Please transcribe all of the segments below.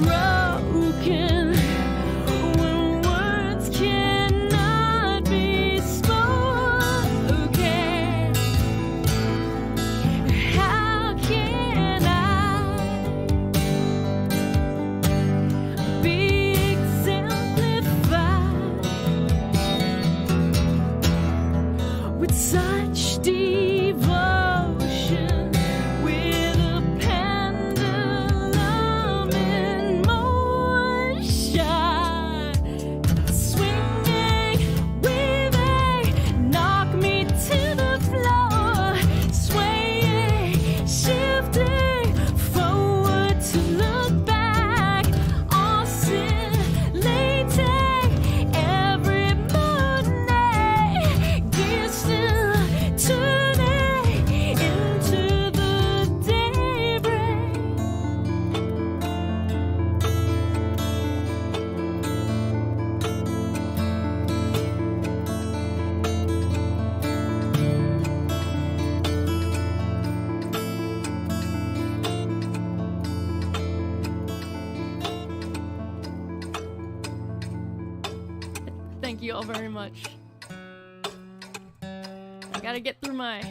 broken when words cannot be spoken. How can I be exemplified with such devotion, with a pendulum in motion, swinging, weaving, knock me to the floor, swaying, shifting, forward to look back, oscillating, every morning, gears still turning into the daybreak. Thank you all very much. I gotta get through my...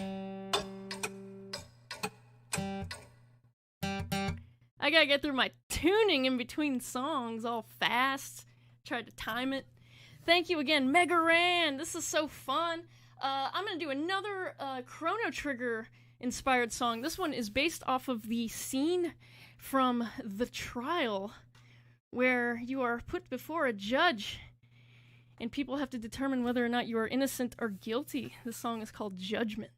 I gotta get through my tuning in between songs all fast. Tried to time it. Thank you again, Mega Ran. This is so fun. I'm gonna do another Chrono Trigger inspired song. This one is based off of the scene from The Trial, where you are put before a judge and people have to determine whether or not you are innocent or guilty. This song is called Judgment.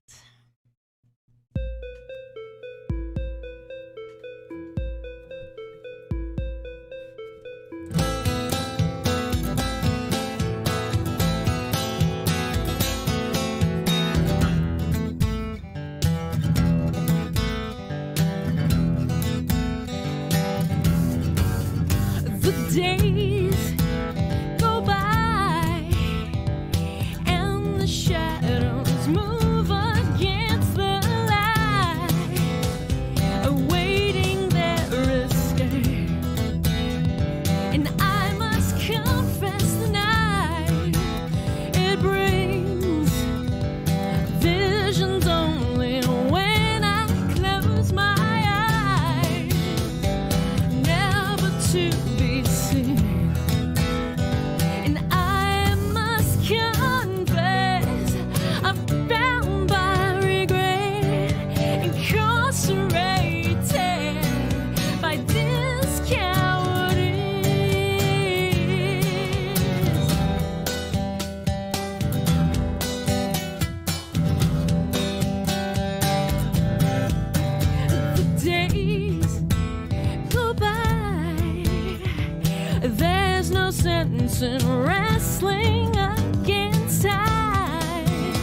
The days go by and the shadows move against the light, awaiting their escape. And I must confess the night, it brings visions only when I close my eyes, never to be seen. And I must confess, I'm bound by regret, incarcerated by this cowardice. The days go by, there's no sense in wrestling against time.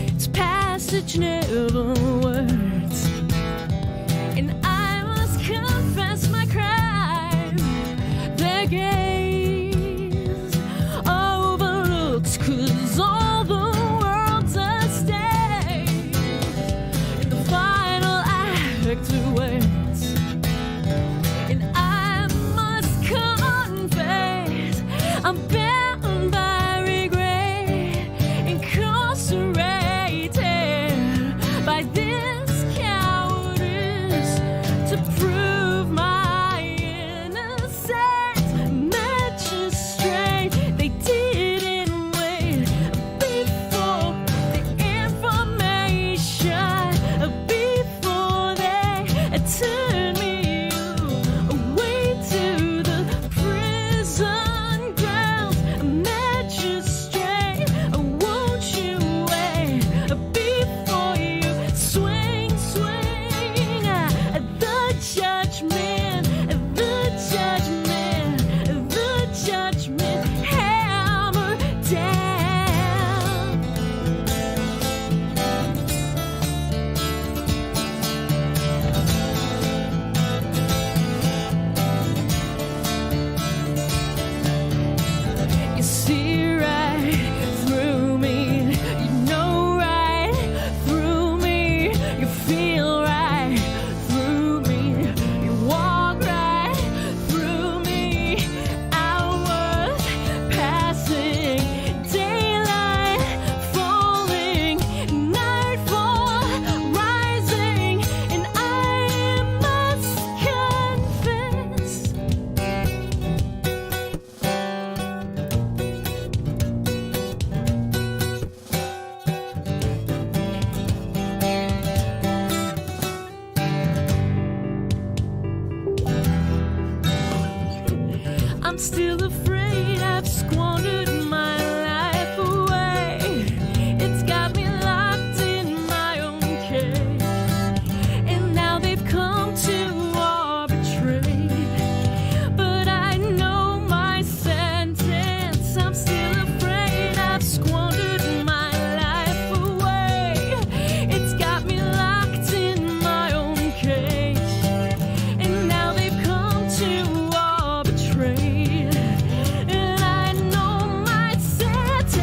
Its passage never works, and I must confess my crime. Their gaze overlooks, 'cause all the world's a stage, and the final act awaits. And I must confess, I'm bound by regret, incarcerated by this cowardice, to prove my innocence. Magistrate, they didn't wait before the information, before they turned me away to the prison grounds. Magistrate, won't you wait before you swing, swing the judgment, the judgment, the judgment hammer down. I'm still afraid I've squandered my life away. It's got me locked in my own cage, and now they've come to arbitrate. But I know my sentence. I'm still afraid I've squandered my life away. It's got me locked in my own cage, and now they've come to arbitrate. And I know my sentence.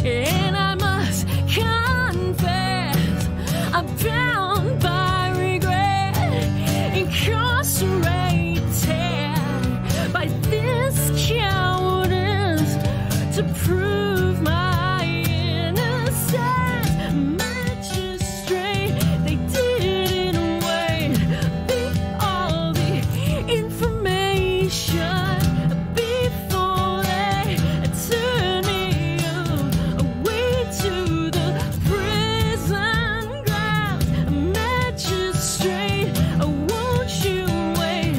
And I must confess, I'm bound by regret, incarcerated by this cowardice to prove my innocence. Magistrate, they didn't wait. Beat all the information before they turned me away to the prison ground. Magistrate, won't you wait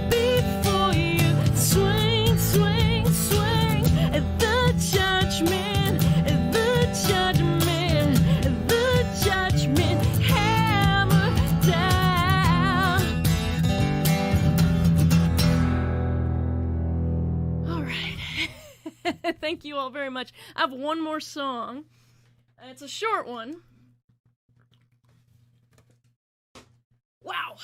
before you swing, swing, swing the judgment, the judgment, the judgment hammer down. All right. Thank you all very much. I have one more song. It's a short one. Wow.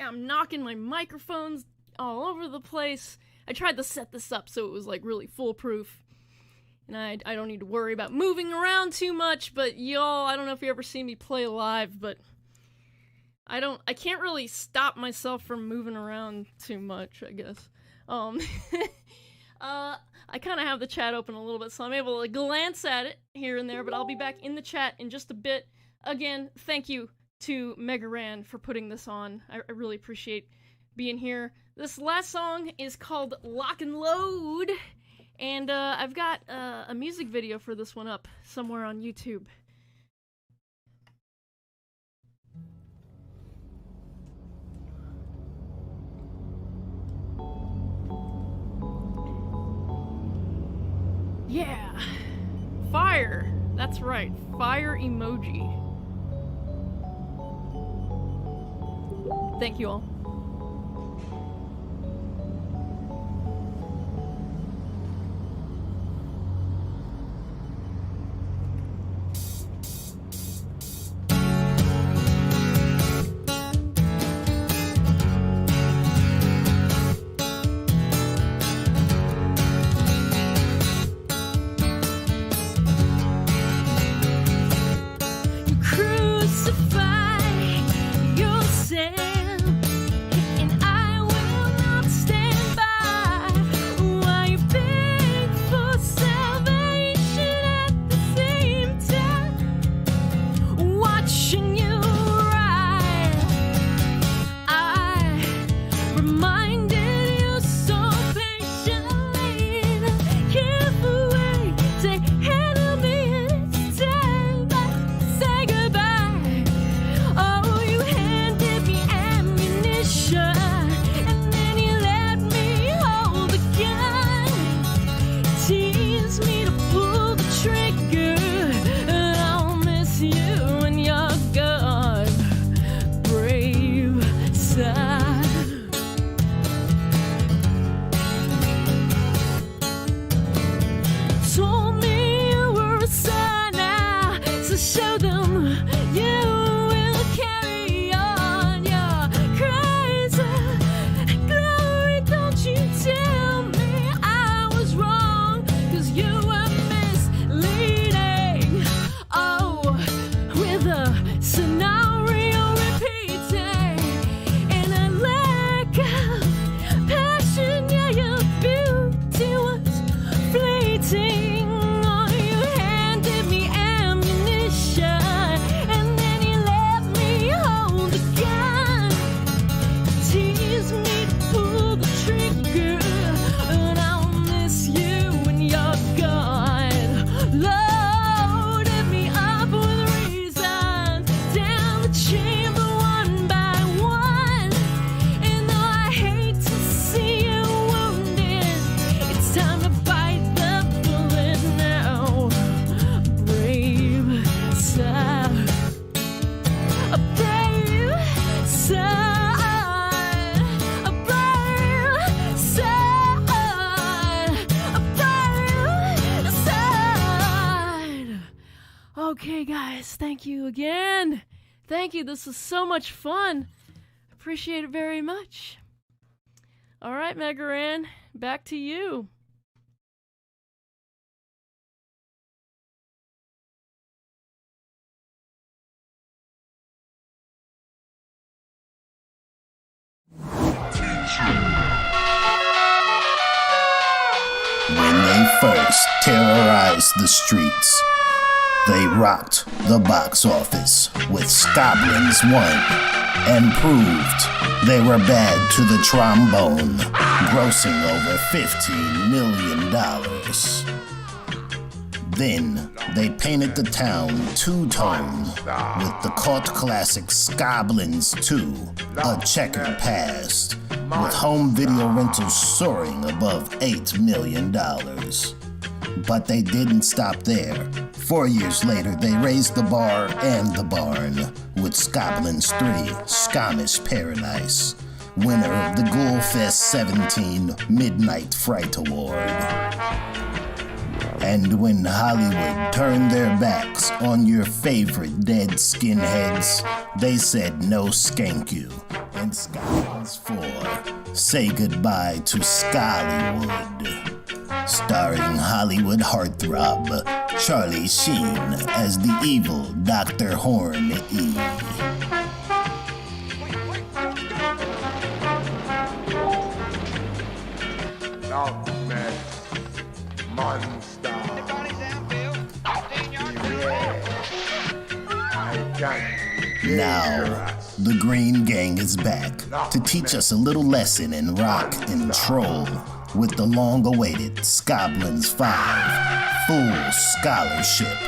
I'm knocking my microphones all over the place. I tried to set this up so it was like really foolproof, and I don't need to worry about moving around too much. But y'all, I don't know if you ever see me play live, but I can't really stop myself from moving around too much, I guess. I kind of have the chat open a little bit, so I'm able to glance at it here and there, but I'll be back in the chat in just a bit. Again, thank you to Mega Ran for putting this on. I really appreciate being here. This last song is called Lock and Load, and I've got a music video for this one up somewhere on YouTube. Yeah, fire. That's right, fire emoji. Thank you all. Crucify yourself. Okay, guys, thank you again. Thank you. This was so much fun. Appreciate it very much. All right, Megaran, back to you. When they first terrorized the streets, they rocked the box office with Scoblins 1 and proved they were bad to the trombone, grossing over $15 million. Then they painted the town two-tone with the cult classic Scoblins 2, A Checkered Past, with home video rentals soaring above $8 million. But they didn't stop there. 4 years later, they raised the bar and the barn with Scoblins 3, Scamish Paradise, winner of the Ghoul Fest 17 Midnight Fright Award. And when Hollywood turned their backs on your favorite dead skinheads, they said no skank you. And Scoblins 4, say goodbye to Scollywood. Starring Hollywood heartthrob Charlie Sheen as the evil Dr. Horn E. Monster. Now, the Green Gang is back to teach us a little lesson in rock and troll with the long-awaited Scoblins 5 Full Scholarship.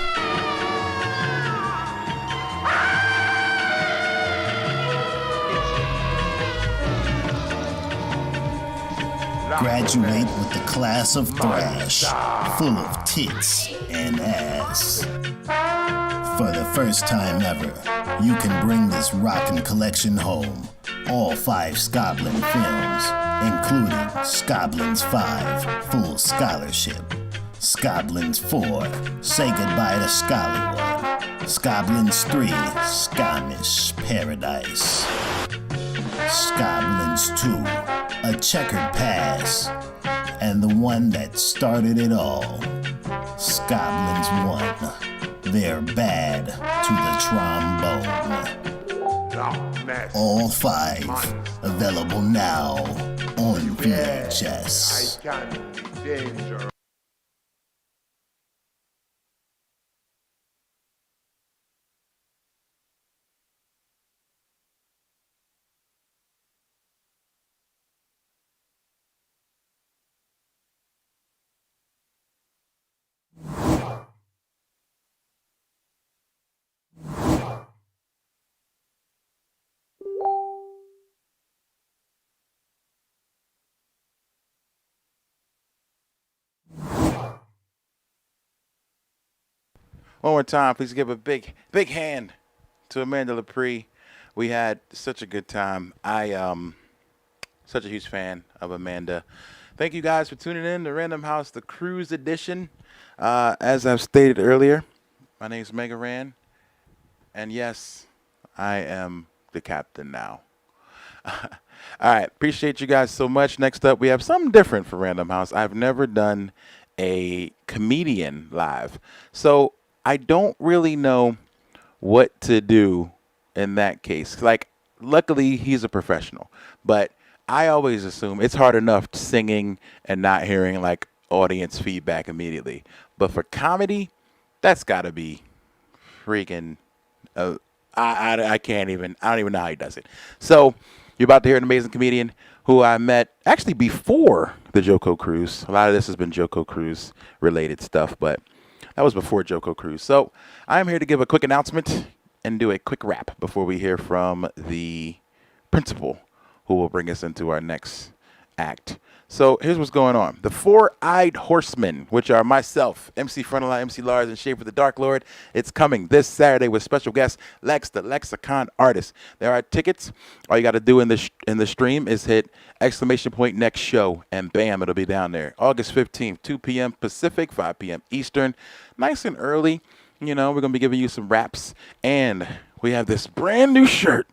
Graduate with the class of thrash, full of tits and ass. For the first time ever, you can bring this rockin' collection home. All 5 Scoblin films, including Scoblins 5 Full Scholarship, Scoblins 4 Say Goodbye to Scollywood, Scoblins 3 Scamish Paradise, Scoblins 2 A Checkered Past, and the one that started it all, Scoblins 1, They're Bad to the Trombone. All 5 available now on VHS. I can be dangerous. One more time, please give a big hand to Amanda Lepre. We had such a good time. Such a huge fan of Amanda. Thank you guys for tuning in to Random House, the Cruise Edition. As I've stated earlier, my name is Megaran, and yes, I am the captain now. All right, appreciate you guys so much. Next up, we have something different for Random House. I've never done a comedian live, so I don't really know what to do in that case. Like, luckily, he's a professional, but I always assume it's hard enough singing and not hearing, like, audience feedback immediately. But for comedy, that's got to be freaking, I don't even know how he does it. So you're about to hear an amazing comedian who I met actually before the Joko Cruise. A lot of this has been Joko Cruise related stuff, but that was before Joko Cruise. So I'm here to give a quick announcement and do a quick wrap before we hear from the principal, who will bring us into our next act. So here's what's going on. The Four-Eyed Horsemen, which are myself, MC Frontalot, MC Lars, and Schaefer the Dark Lord. It's coming this Saturday with special guest Lex, the Lexicon Artist. There are tickets. All you got to do in the stream is hit !next show, and bam, it'll be down there. August 15th, 2 p.m. Pacific, 5 p.m. Eastern. Nice and early. we're going to be giving you some raps. And we have this brand new shirt.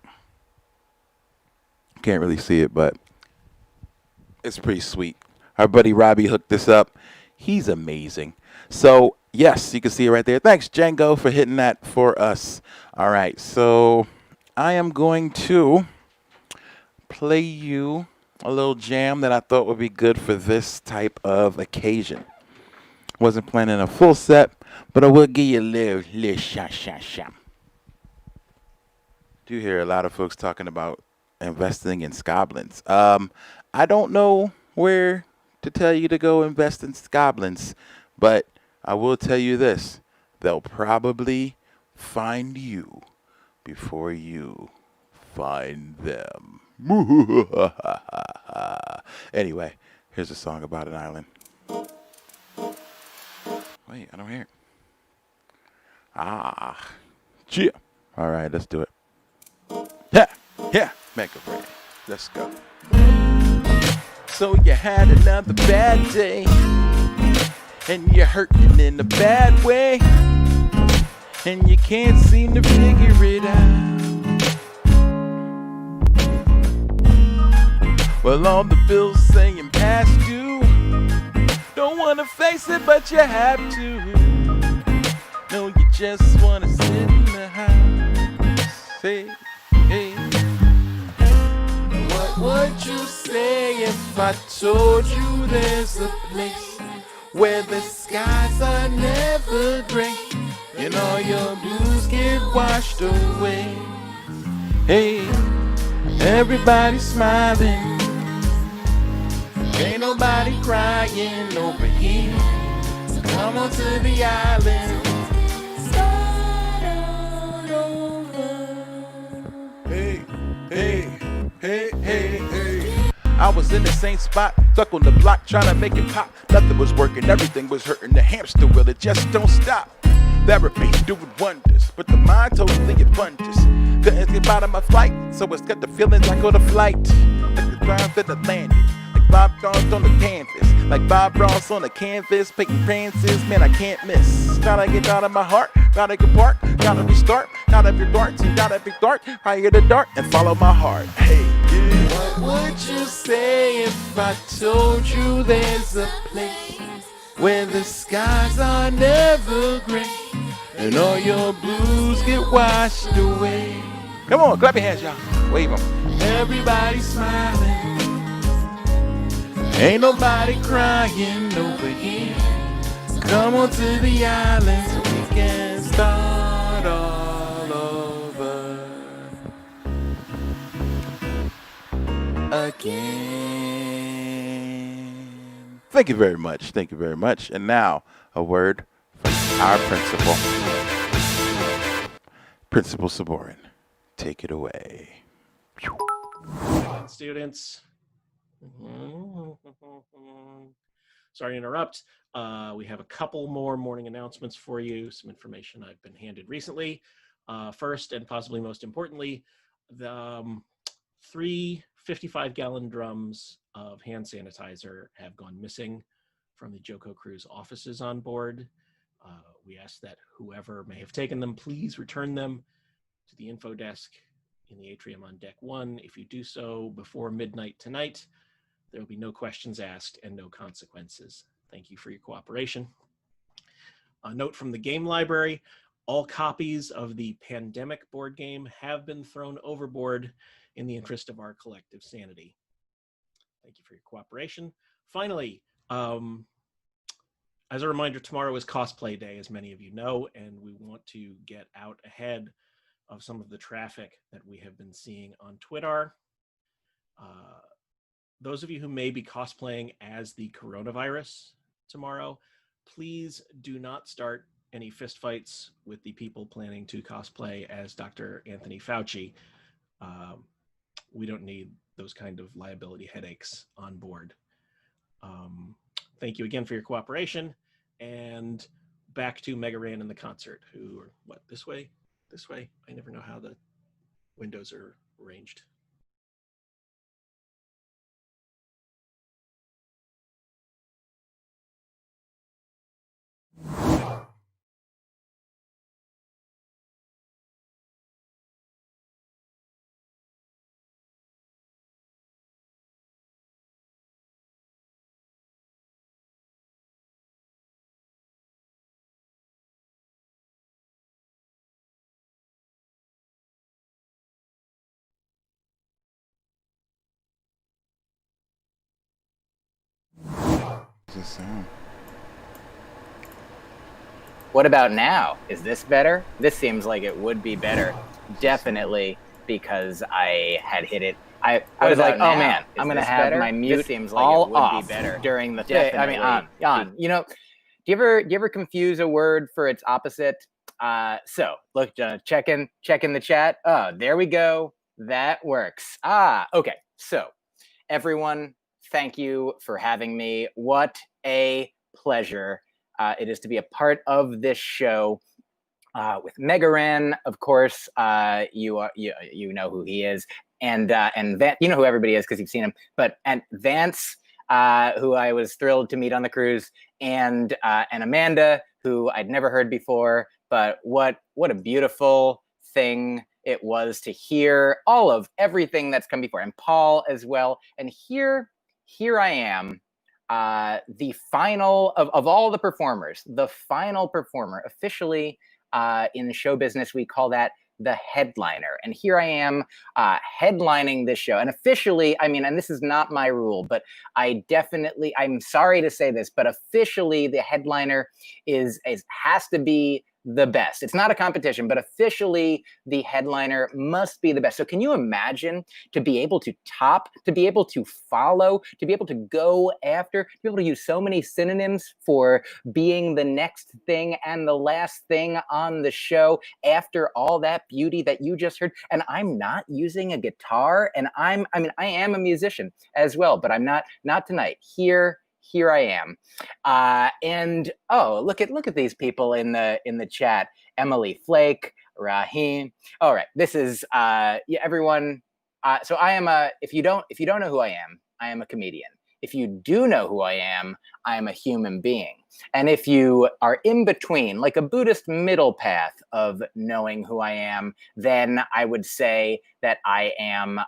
Can't really see it, but it's pretty sweet. Our buddy Robbie hooked this up. He's amazing. So, yes, you can see it right there. Thanks, Django, for hitting that for us. All right, so I am going to play you a little jam that I thought would be good for this type of occasion. Wasn't planning a full set, but I will give you a little shot. Do hear a lot of folks talking about investing in scoblins. I don't know where to tell you to go invest in scoblins, but I will tell you this. They'll probably find you before you find them. Anyway, here's a song about an island. Wait, I don't hear it. Yeah. All right, let's do it. Yeah, Mega Brain. Let's go. So you had another bad day, and you're hurting in a bad way, and you can't seem to figure it out. Well, all the bills saying past due. Don't wanna face it, but you have to. No, you just wanna sit in the house. Hey. What would you say if I told you there's a place where the skies are never gray and all your blues get washed away? Hey, everybody's smiling. Ain't nobody crying over here. So come on to the island. Start all over. Hey. I was in the same spot, stuck on the block, trying to make it pop. Nothing was working, everything was hurting. The hamster wheel, it just don't stop. Therapy doing wonders, but the mind totally it wonders. Couldn't get out of my flight, so it's got the feelings like on the flight. Like the ground that I landed. Bob Ross on the canvas, like Bob Ross on the canvas, picking prances, man, I can't miss. Gotta get out of my heart, gotta get park, gotta restart, gotta be darts and gotta be dark, higher the dart and follow my heart. Hey, yeah. What would you say if I told you there's a place where the skies are never gray and all your blues get washed away? Come on, clap your hands, y'all. Wave them. Everybody's smiling. Ain't nobody crying over here. So come on to the island so we can start all over again. Thank you very much. Thank you very much. And now, a word from our principal. Principal Saborin, take it away. Students. Sorry to interrupt. We have a couple more morning announcements for you, some information I've been handed recently. First, and possibly most importantly, the 3 55-gallon drums of hand sanitizer have gone missing from the Joko Cruise offices on board. We ask that whoever may have taken them, please return them to the info desk in the atrium on deck 1. If you do so before midnight tonight, there will be no questions asked and no consequences. Thank you for your cooperation. A note from the game library, all copies of the Pandemic board game have been thrown overboard in the interest of our collective sanity. Thank you for your cooperation. Finally, as a reminder, tomorrow is cosplay day, as many of you know, and we want to get out ahead of some of the traffic that we have been seeing on Twitter. Those of you who may be cosplaying as the coronavirus tomorrow, please do not start any fistfights with the people planning to cosplay as Dr. Anthony Fauci. We don't need those kind of liability headaches on board. Thank you again for your cooperation, and back to Mega Ran and the concert, who are, what, this way? This way? I never know how the windows are arranged. Just sound. What about now? Is this better? This seems like it would be better. Definitely, because I had hit it. I was like, oh man, I'm going to have my mute all off during the thing. I mean, on. You know, do you ever confuse a word for its opposite? So look, checking the chat. Oh, there we go. That works. Okay. So everyone, thank you for having me. What a pleasure it is to be a part of this show with Megaran. Of course, you know who he is, and Vance, you know who everybody is because you've seen him. And Vance, who I was thrilled to meet on the cruise, and Amanda, who I'd never heard before. But what a beautiful thing it was to hear all of everything that's come before, and Paul as well. And here I am. The final of all the performers, the final performer officially in show business, we call that the headliner. And here I am headlining this show. And officially, I mean, and this is not my rule, but I'm sorry to say this, but officially the headliner has to be the best. It's not a competition, but officially the headliner must be the best. So can you imagine to be able to top, to be able to follow, to be able to go after, to be able to use so many synonyms for being the next thing and the last thing on the show after all that beauty that you just heard. And I'm not using a guitar, and I am a musician as well, but I'm not tonight. Here I am. And look at these people in the chat. Emily Flake, Rahim. All right, this is everyone. So I am if you don't know who I am a comedian. If you do know who I am a human being. And if you are in between, like a Buddhist middle path of knowing who I am, then I would say that I am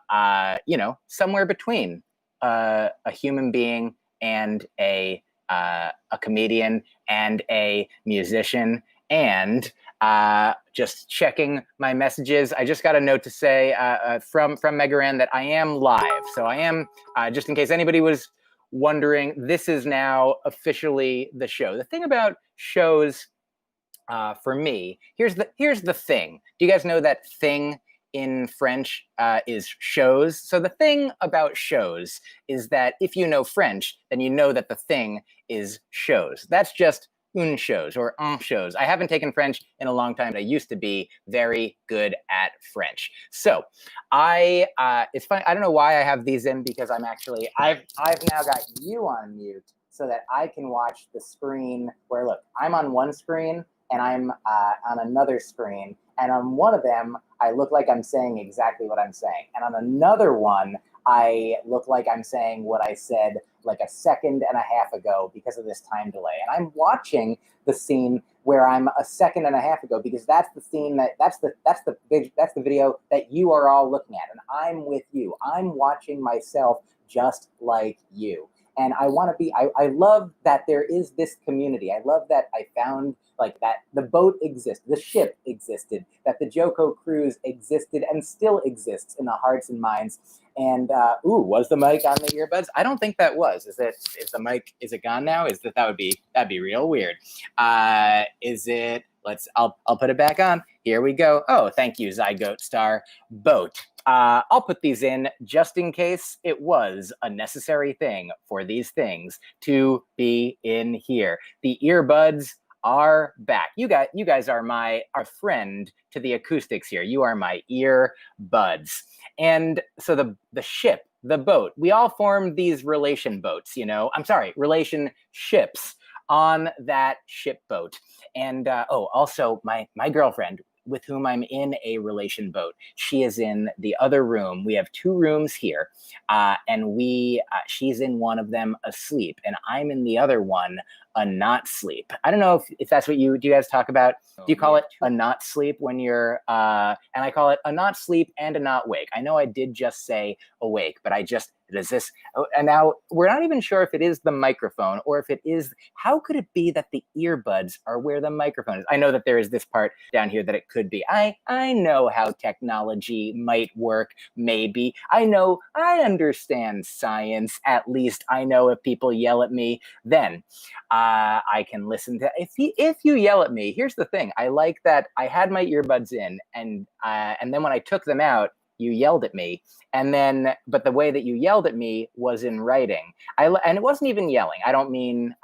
somewhere between a human being and a comedian and a musician. And just checking my messages, I just got a note to say from Megaran that I am live. So I am, just in case anybody was wondering, this is now officially the show. The thing about shows for me, here's the thing. Do you guys know that thing in French is shows? So the thing about shows is that if you know French, then you know that the thing is shows. That's just une chose or un chose. I haven't taken French in a long time. I used to be very good at French. So it's funny. I don't know why I have these in, because I've now got you on mute so that I can watch the screen where, look, I'm on one screen and I'm on another screen. And on one of them, I look like I'm saying exactly what I'm saying. And on another one, I look like I'm saying what I said like a second and a half ago because of this time delay. And I'm watching the scene where I'm a second and a half ago, because that's the scene that's the video that you are all looking at. And I'm with you. I'm watching myself just like you. And I want to be, I love that there is this community. I love that I found like that the boat exists, the ship existed, that the Joko cruise existed and still exists in the hearts and minds. And was the mic on the earbuds? I don't think that was. Is the mic, is it gone now? That'd be real weird. Is it? I'll put it back on. Here we go. Oh, thank you, Zygote Star. Boat. I'll put these in just in case it was a necessary thing for these things to be in here. The earbuds are back. You guys are our friend to the acoustics here. You are my earbuds. And so the ship, the boat, we all formed these relationships on that ship boat. And also my girlfriend, with whom I'm in a relation boat, she is in the other room. We have two rooms here, and she's in one of them asleep, and I'm in the other one a not sleep. I don't know if that's what do you guys talk about? Do you call it a not sleep when you're, and I call it a not sleep and a not wake. I know I did just say awake, but and now we're not even sure if it is the microphone or if it is, how could it be that the earbuds are where the microphone is? I know that there is this part down here that it could be. I know how technology might work, maybe. I understand science, at least I know if people yell at me, then I can listen to, if you yell at me, here's the thing. I like that I had my earbuds in and then when I took them out, you yelled at me, but the way that you yelled at me was in writing. And it wasn't even yelling. I don't mean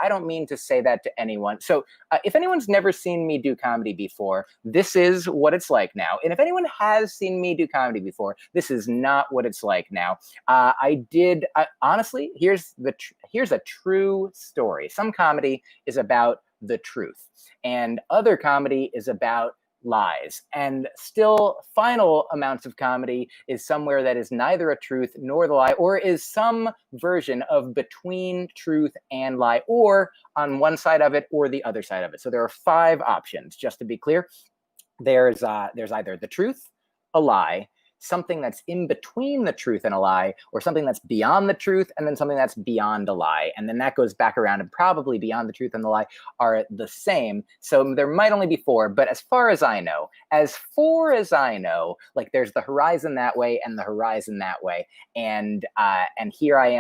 to say that to anyone. So if anyone's never seen me do comedy before, this is what it's like now. And if anyone has seen me do comedy before, this is not what it's like now. Honestly, here's a true story. Some comedy is about the truth, and other comedy is about lies, and still final amounts of comedy is somewhere that is neither a truth nor the lie, or is some version of between truth and lie, or on one side of it or the other side of it. So there are 5 options, just to be clear. There's either the truth, a lie, something that's in between the truth and a lie, or something that's beyond the truth, and then something that's beyond a lie. And then that goes back around, and probably beyond the truth and the lie are the same. So there might only be 4, but as far as I know, like there's the horizon that way and the horizon that way. And here I am.